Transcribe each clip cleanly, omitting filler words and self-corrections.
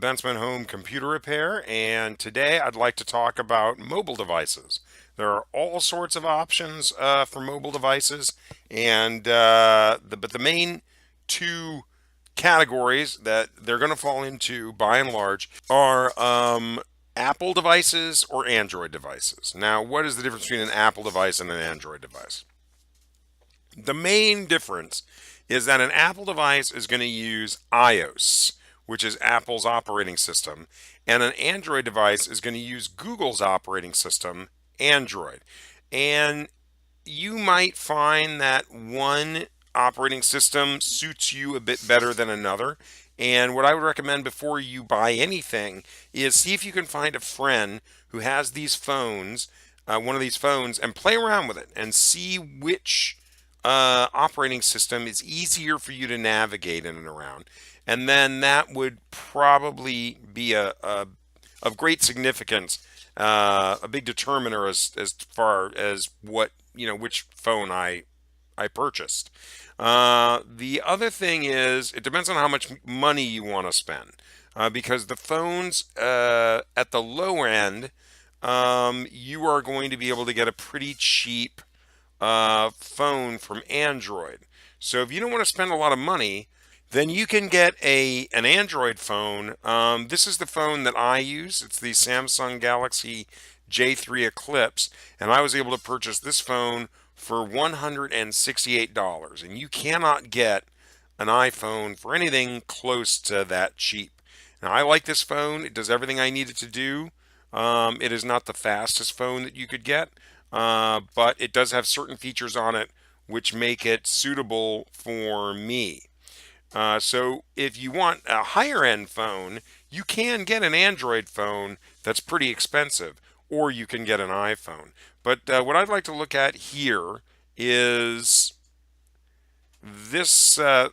Bensman Home Computer Repair, and today I'd like to talk about mobile devices. There are all sorts of options for mobile devices, and but the main two categories that they're going to fall into, by and large, are Apple devices or Android devices. Now, what is the difference between an Apple device and an Android device? The main difference is that an Apple device is going to use iOS, which is Apple's operating system, and an Android device is going to use Google's operating system, Android. And you might find that one operating system suits you a bit better than another. And what I would recommend before you buy anything is see if you can find a friend who has these phones, one of these phones, and play around with it and see which operating system is easier for you to navigate in and around. And then that would probably be of great significance, a big determiner as far as what, which phone I purchased. The other thing is, it depends on how much money you want to spend. Because the phones at the low end, you are going to be able to get a pretty cheap phone from Android. So if you don't want to spend a lot of money, then you can get an Android phone. This is the phone that I use. It's the Samsung Galaxy J3 Eclipse, and I was able to purchase this phone for $168. And you cannot get an iPhone for anything close to that cheap. Now, I like this phone. It does everything I need it to do. It is not the fastest phone that you could get, but it does have certain features on it which make it suitable for me. So if you want a higher end phone, you can get an Android phone that's pretty expensive, or you can get an iPhone. But what I'd like to look at here is this. I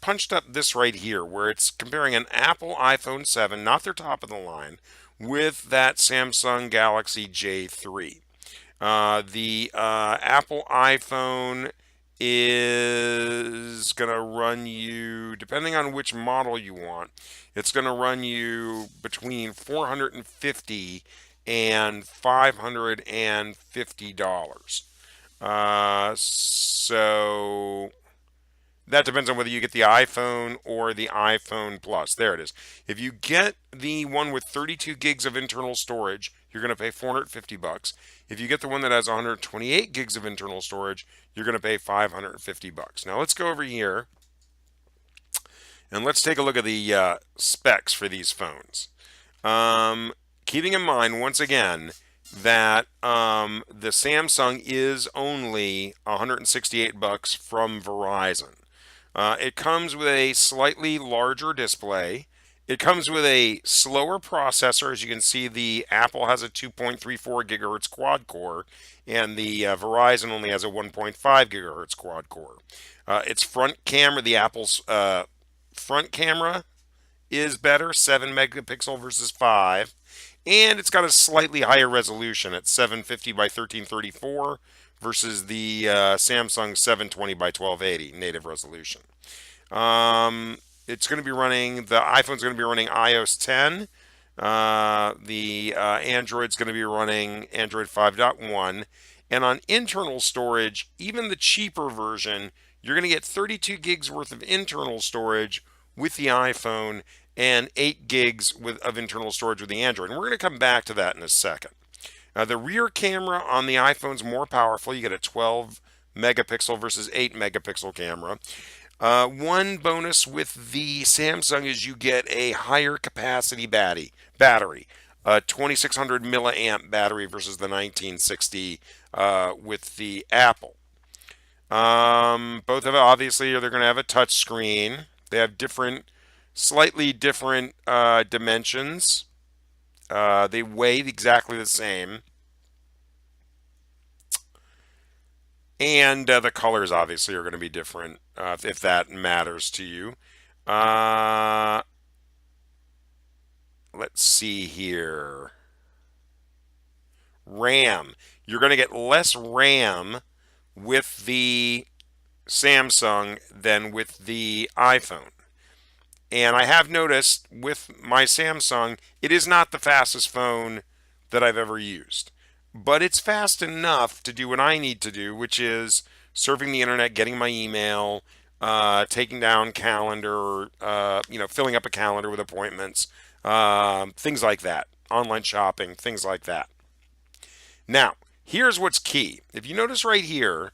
punched up this right here, where it's comparing an Apple iPhone 7, not their top of the line, with that Samsung Galaxy J3. The Apple iPhone is going to run you, depending on which model you want, it's going to run you between $450 and $550. So that depends on whether you get the iPhone or the iPhone Plus. There it is. If you get the one with 32 gigs of internal storage, you're going to pay $450. If you get the one that has 128 gigs of internal storage, you're going to pay $550. Now let's go over here and let's take a look at the specs for these phones. Keeping in mind, once again, that the Samsung is only $168 from Verizon. It comes with a slightly larger display. It comes with a slower processor. As you can see, the Apple has a 2.34 gigahertz quad core, and the Verizon only has a 1.5 gigahertz quad core. Its front camera, the Apple's front camera, is better, 7 megapixel versus 5, and it's got a slightly higher resolution at 750 by 1334 versus the Samsung 720 by 1280 native resolution. It's going to be running, the iPhone's going to be running iOS 10. The Android's going to be running Android 5.1. And on internal storage, even the cheaper version, you're going to get 32 gigs worth of internal storage with the iPhone and 8 gigs of internal storage with the Android. And we're going to come back to that in a second. The rear camera on the iPhone's more powerful. You get a 12 megapixel versus 8 megapixel camera. One bonus with the Samsung is you get a higher capacity battery, a 2600 milliamp battery versus the 1960 with the Apple. Both of it, obviously, they're going to have a touch screen. They have slightly different dimensions. They weigh exactly the same. And the colors obviously are going to be different if that matters to you. Let's see here. RAM. You're going to get less RAM with the Samsung than with the iPhone. And I have noticed with my Samsung, it is not the fastest phone that I've ever used. But it's fast enough to do what I need to do, which is surfing the internet, getting my email, taking down calendar, filling up a calendar with appointments, things like that, online shopping, things like that. Now, here's what's key. If you notice right here,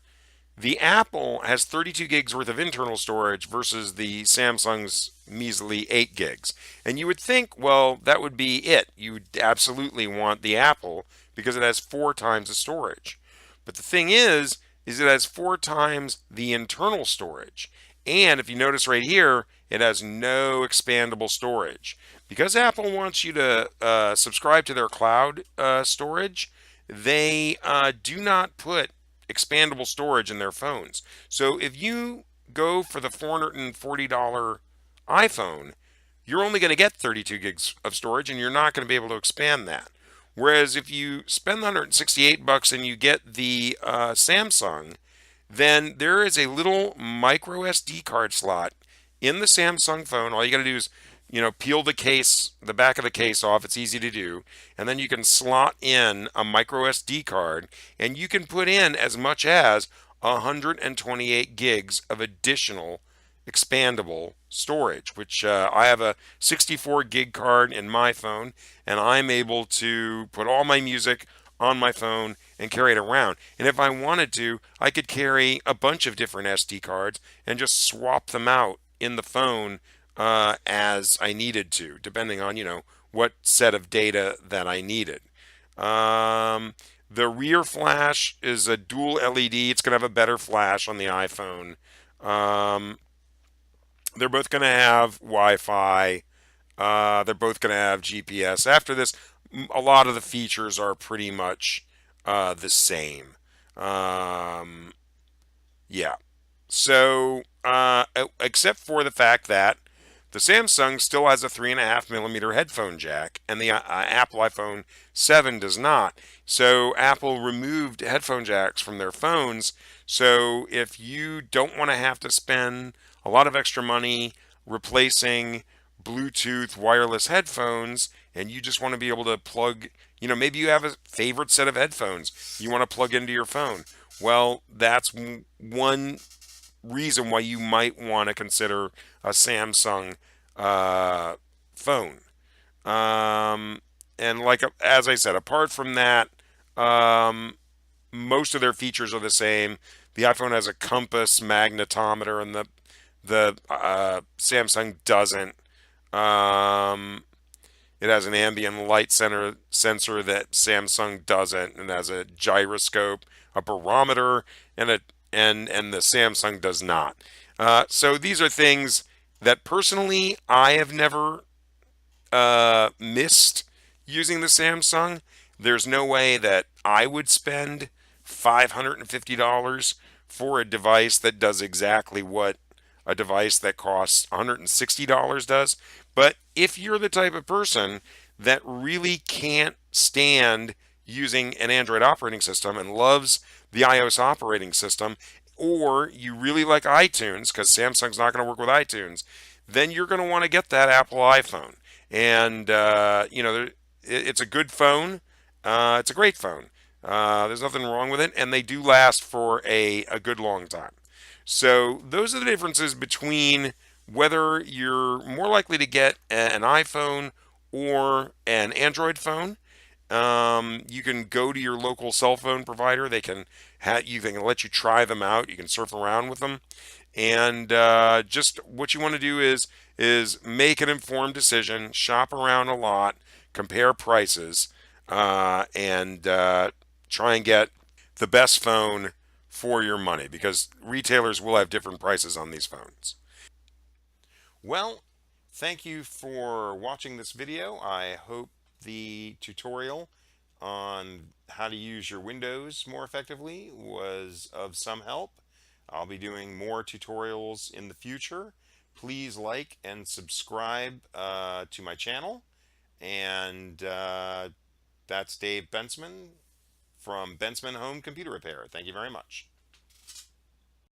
the Apple has 32 gigs worth of internal storage versus the Samsung's measly 8 gigs. And you would think, well, that would be it. You would absolutely want the Apple because it has 4 times the storage. But the thing is it has 4 times the internal storage. And if you notice right here, it has no expandable storage. Because Apple wants you to subscribe to their cloud storage, they do not put expandable storage in their phones. So if you go for the $440 iPhone, you're only going to get 32 gigs of storage and you're not going to be able to expand that. Whereas if you spend the 168 bucks and you get the Samsung, then there is a little micro SD card slot in the Samsung phone. All you got to do is, peel the case, the back of the case off. It's easy to do. And then you can slot in a micro SD card and you can put in as much as 128 gigs of additional expandable storage, which I have a 64 gig card in my phone, and I'm able to put all my music on my phone and carry it around. And if I wanted to, I could carry a bunch of different SD cards and just swap them out in the phone as I needed to, depending on, what set of data that I needed. The rear flash is a dual LED. It's going to have a better flash on the iPhone. Um, they're both going to have Wi-Fi. They're both going to have GPS. After this, a lot of the features are pretty much the same. Um, yeah. So, except for the fact that the Samsung still has a 3.5 millimeter headphone jack, and the Apple iPhone 7 does not. So, Apple removed headphone jacks from their phones. So, if you don't want to have to spend a lot of extra money replacing Bluetooth wireless headphones, and you just want to be able to plug, maybe you have a favorite set of headphones you want to plug into your phone. Well, that's one reason why you might want to consider a Samsung phone. Um, and like as I said, apart from that, um, most of their features are the same. The iPhone has a compass magnetometer, and the Samsung doesn't. Um, it has an ambient light sensor that Samsung doesn't, and has a gyroscope, a barometer, and the Samsung does not. So these are things that personally I have never missed using the Samsung. There's no way that I would spend $550 for a device that does exactly what a device that costs $160 does. But if you're the type of person that really can't stand using an Android operating system and loves the iOS operating system, or you really like iTunes because Samsung's not going to work with iTunes, then you're going to want to get that Apple iPhone. And, it's a good phone. It's a great phone. There's nothing wrong with it, and they do last for a good long time. So those are the differences between whether you're more likely to get an iPhone or an Android phone. You can go to your local cell phone provider. They can let you try them out. You can surf around with them, and just what you want to do is make an informed decision, shop around a lot, compare prices, and try and get the best phone for your money because retailers will have different prices on these phones. Well, thank you for watching this video. I hope the tutorial on how to use your Windows more effectively was of some help. I'll be doing more tutorials in the future. Please like and subscribe to my channel. And that's Dave Bensman from Bensman Home Computer Repair. Thank you very much.